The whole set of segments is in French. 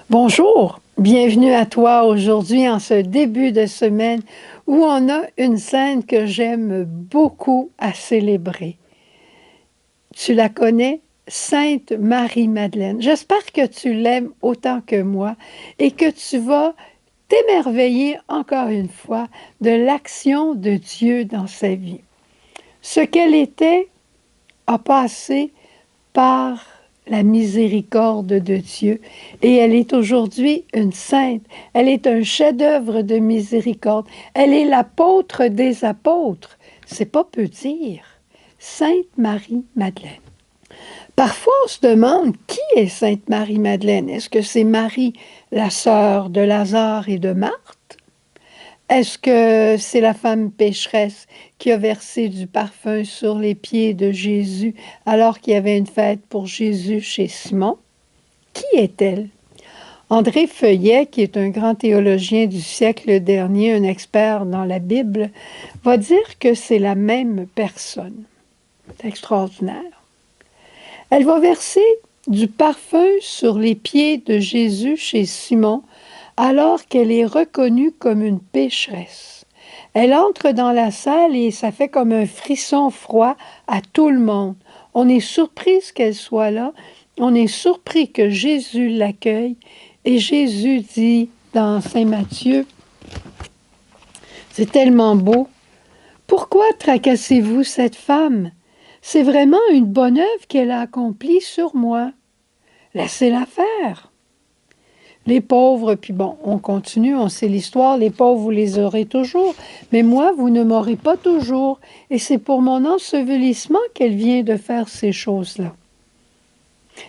Bonjour, bienvenue à toi aujourd'hui en ce début de semaine où on a une scène que j'aime beaucoup à célébrer. Tu la connais? Sainte Marie-Madeleine. J'espère que tu l'aimes autant que moi et que tu vas t'émerveiller encore une fois de l'action de Dieu dans sa vie. Ce qu'elle était a passé par la miséricorde de Dieu. Et elle est aujourd'hui une sainte. Elle est un chef-d'œuvre de miséricorde. Elle est l'apôtre des apôtres. C'est pas peu dire. Sainte Marie-Madeleine. Parfois, on se demande qui est Sainte Marie-Madeleine. Est-ce que c'est Marie, la sœur de Lazare et de Marthe? Est-ce que c'est la femme pécheresse qui a versé du parfum sur les pieds de Jésus alors qu'il y avait une fête pour Jésus chez Simon? Qui est-elle? André Feuillet, qui est un grand théologien du siècle dernier, un expert dans la Bible, va dire que c'est la même personne. C'est extraordinaire. Elle va verser du parfum sur les pieds de Jésus chez Simon alors qu'elle est reconnue comme une pécheresse. Elle entre dans la salle et ça fait comme un frisson froid à tout le monde. On est surprise qu'elle soit là, on est surpris que Jésus l'accueille et Jésus dit dans Saint Matthieu, c'est tellement beau, pourquoi tracassez-vous cette femme? C'est vraiment une bonne œuvre qu'elle a accomplie sur moi. Laissez-la faire. Les pauvres, puis bon, on continue, on sait l'histoire, les pauvres, vous les aurez toujours, mais moi, vous ne m'aurez pas toujours. Et c'est pour mon ensevelissement qu'elle vient de faire ces choses-là.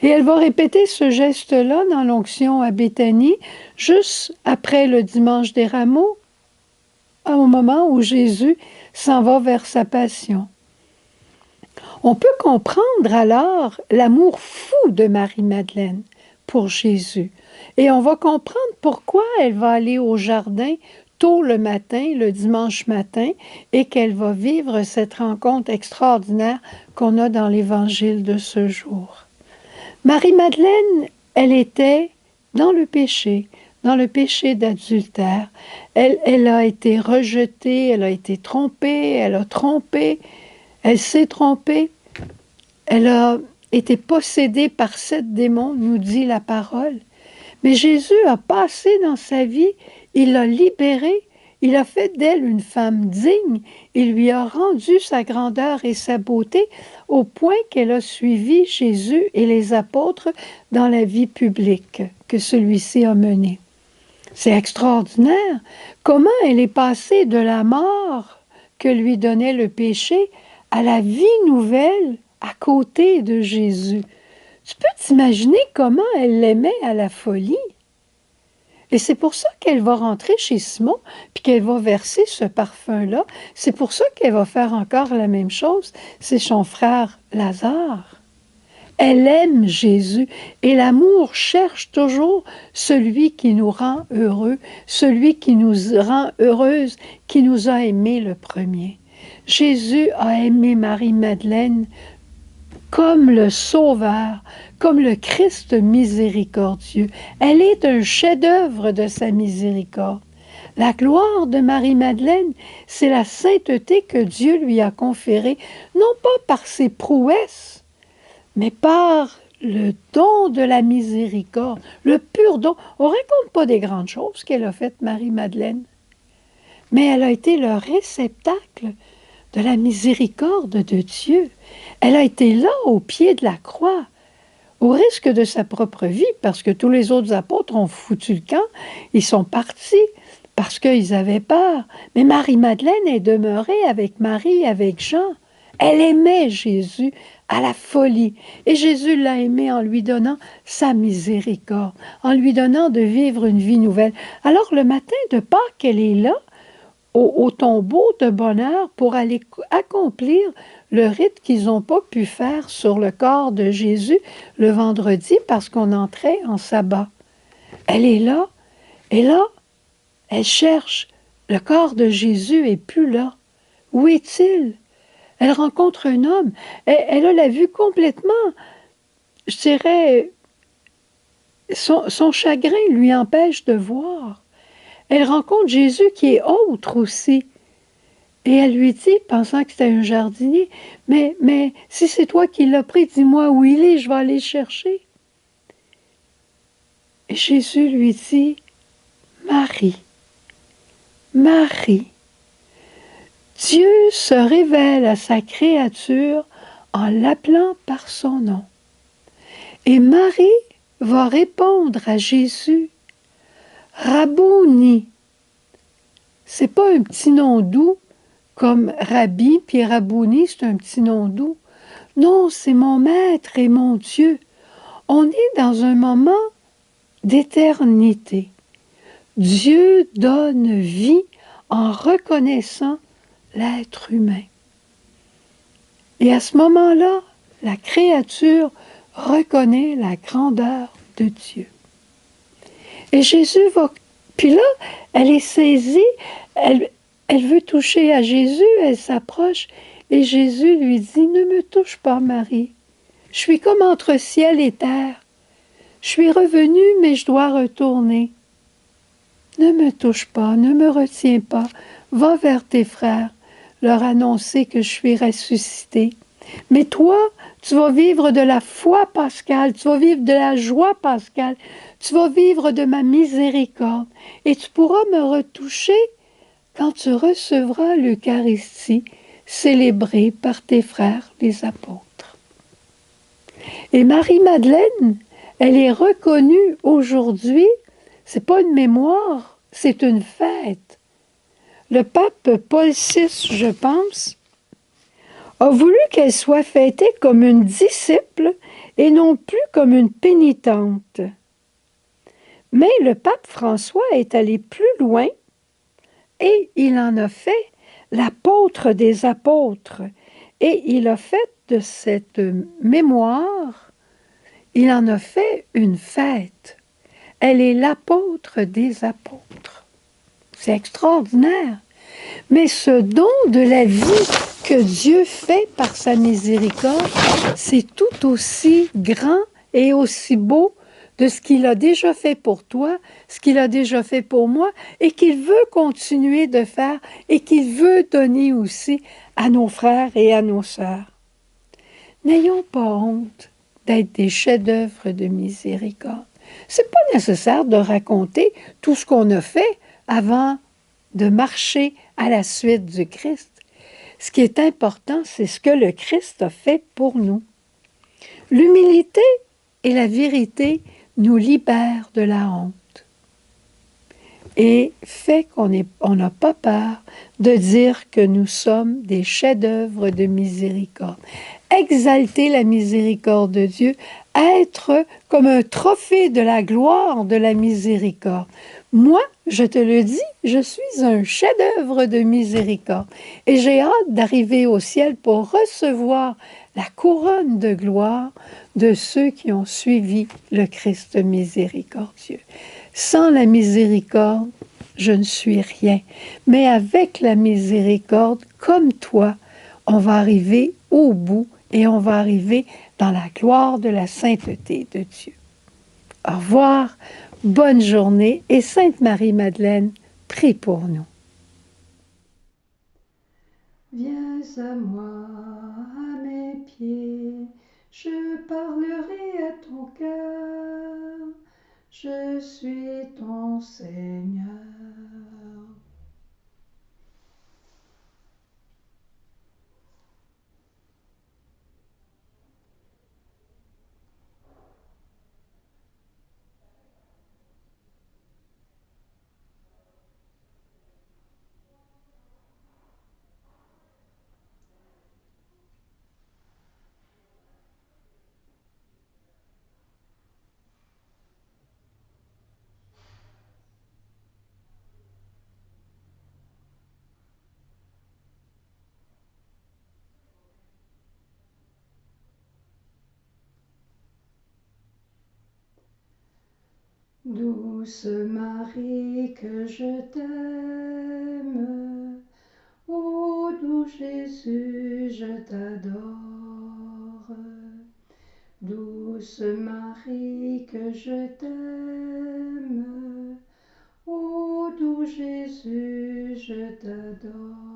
Et elle va répéter ce geste-là dans l'onction à Béthanie, juste après le dimanche des rameaux, au moment où Jésus s'en va vers sa passion. On peut comprendre alors l'amour fou de Marie-Madeleine pour Jésus. Et on va comprendre pourquoi elle va aller au jardin tôt le matin, le dimanche matin, et qu'elle va vivre cette rencontre extraordinaire qu'on a dans l'Évangile de ce jour. Marie-Madeleine, elle était dans le péché d'adultère. Elle a été rejetée, elle a été trompée, elle a trompé, elle s'est trompée, elle a été possédée par 7 démons, nous dit la parole. Mais Jésus a passé dans sa vie, il l'a libérée, il a fait d'elle une femme digne, il lui a rendu sa grandeur et sa beauté au point qu'elle a suivi Jésus et les apôtres dans la vie publique que celui-ci a menée. C'est extraordinaire. Comment elle est passée de la mort que lui donnait le péché à la vie nouvelle à côté de Jésus. Tu peux t'imaginer comment elle l'aimait à la folie? Et c'est pour ça qu'elle va rentrer chez Simon, puis qu'elle va verser ce parfum-là. C'est pour ça qu'elle va faire encore la même chose. C'est son frère Lazare. Elle aime Jésus et l'amour cherche toujours celui qui nous rend heureux, celui qui nous rend heureuse, qui nous a aimés le premier. Jésus a aimé Marie-Madeleine comme le Sauveur, comme le Christ miséricordieux. Elle est un chef-d'œuvre de sa miséricorde. La gloire de Marie-Madeleine, c'est la sainteté que Dieu lui a conférée, non pas par ses prouesses, mais par le don de la miséricorde, le pur don. On ne raconte pas des grandes choses qu'elle a faites, Marie-Madeleine, mais elle a été le réceptacle de la miséricorde de Dieu. Elle a été là, au pied de la croix, au risque de sa propre vie, parce que tous les autres apôtres ont foutu le camp, ils sont partis parce qu'ils avaient peur. Mais Marie-Madeleine est demeurée avec Marie, avec Jean. Elle aimait Jésus à la folie. Et Jésus l'a aimé en lui donnant sa miséricorde, en lui donnant de vivre une vie nouvelle. Alors le matin de Pâques, elle est là, au tombeau de bonheur, pour aller accomplir le rite qu'ils n'ont pas pu faire sur le corps de Jésus le vendredi parce qu'on entrait en sabbat. Elle est là, et là, elle cherche. Le corps de Jésus est plus là. Où est-il? Elle rencontre un homme. Elle a la vue complètement, je dirais, son chagrin lui empêche de voir. Elle rencontre Jésus qui est autre aussi. Et elle lui dit, pensant que c'était un jardinier, mais si c'est toi qui l'as pris, dis-moi où il est, je vais aller le chercher. Et Jésus lui dit, Marie, Marie. Dieu se révèle à sa créature en l'appelant par son nom. Et Marie va répondre à Jésus, Rabouni. C'est pas un petit nom doux comme Rabbi, puis Rabouni, c'est un petit nom doux. Non, c'est mon maître et mon Dieu. On est dans un moment d'éternité. Dieu donne vie en reconnaissant l'être humain. Et à ce moment-là, la créature reconnaît la grandeur de Dieu. Et Jésus va... Puis là, elle est saisie, elle veut toucher à Jésus, elle s'approche, et Jésus lui dit, ne me touche pas, Marie. Je suis comme entre ciel et terre. Je suis revenu, mais je dois retourner. Ne me touche pas, ne me retiens pas. Va vers tes frères, leur annoncer que je suis ressuscité. Mais toi, tu vas vivre de la foi pascale, tu vas vivre de la joie pascale, tu vas vivre de ma miséricorde. Et tu pourras me retoucher quand tu recevras l'Eucharistie célébrée par tes frères les apôtres. Et Marie-Madeleine, elle est reconnue aujourd'hui, c'est pas une mémoire, c'est une fête. Le pape Paul VI, je pense, a voulu qu'elle soit fêtée comme une disciple et non plus comme une pénitente. Mais le pape François est allé plus loin et il en a fait l'apôtre des apôtres. Et il a fait de cette mémoire, il en a fait une fête. Elle est l'apôtre des apôtres. C'est extraordinaire. Mais ce don de la vie que Dieu fait par sa miséricorde, c'est tout aussi grand et aussi beau de ce qu'il a déjà fait pour toi, ce qu'il a déjà fait pour moi, et qu'il veut continuer de faire, et qu'il veut donner aussi à nos frères et à nos sœurs. N'ayons pas honte d'être des chefs-d'œuvre de miséricorde. C'est pas nécessaire de raconter tout ce qu'on a fait avant de marcher à la suite du Christ. Ce qui est important, c'est ce que le Christ a fait pour nous. L'humilité et la vérité nous libèrent de la honte et fait qu'on n'a pas peur de dire que nous sommes des chefs-d'œuvre de miséricorde. Exalter la miséricorde de Dieu, être comme un trophée de la gloire de la miséricorde. Moi, je te le dis, je suis un chef-d'œuvre de miséricorde et j'ai hâte d'arriver au ciel pour recevoir la couronne de gloire de ceux qui ont suivi le Christ miséricordieux. Sans la miséricorde, je ne suis rien. Mais avec la miséricorde, comme toi, on va arriver au bout et on va arriver dans la gloire de la sainteté de Dieu. Au revoir, bonne journée et Sainte Marie-Madeleine, prie pour nous. Viens à moi, à mes pieds, je parlerai à ton cœur. Je suis ton Seigneur. Douce Marie, que je t'aime, ô doux Jésus, je t'adore. Douce Marie, que je t'aime, ô doux Jésus, je t'adore.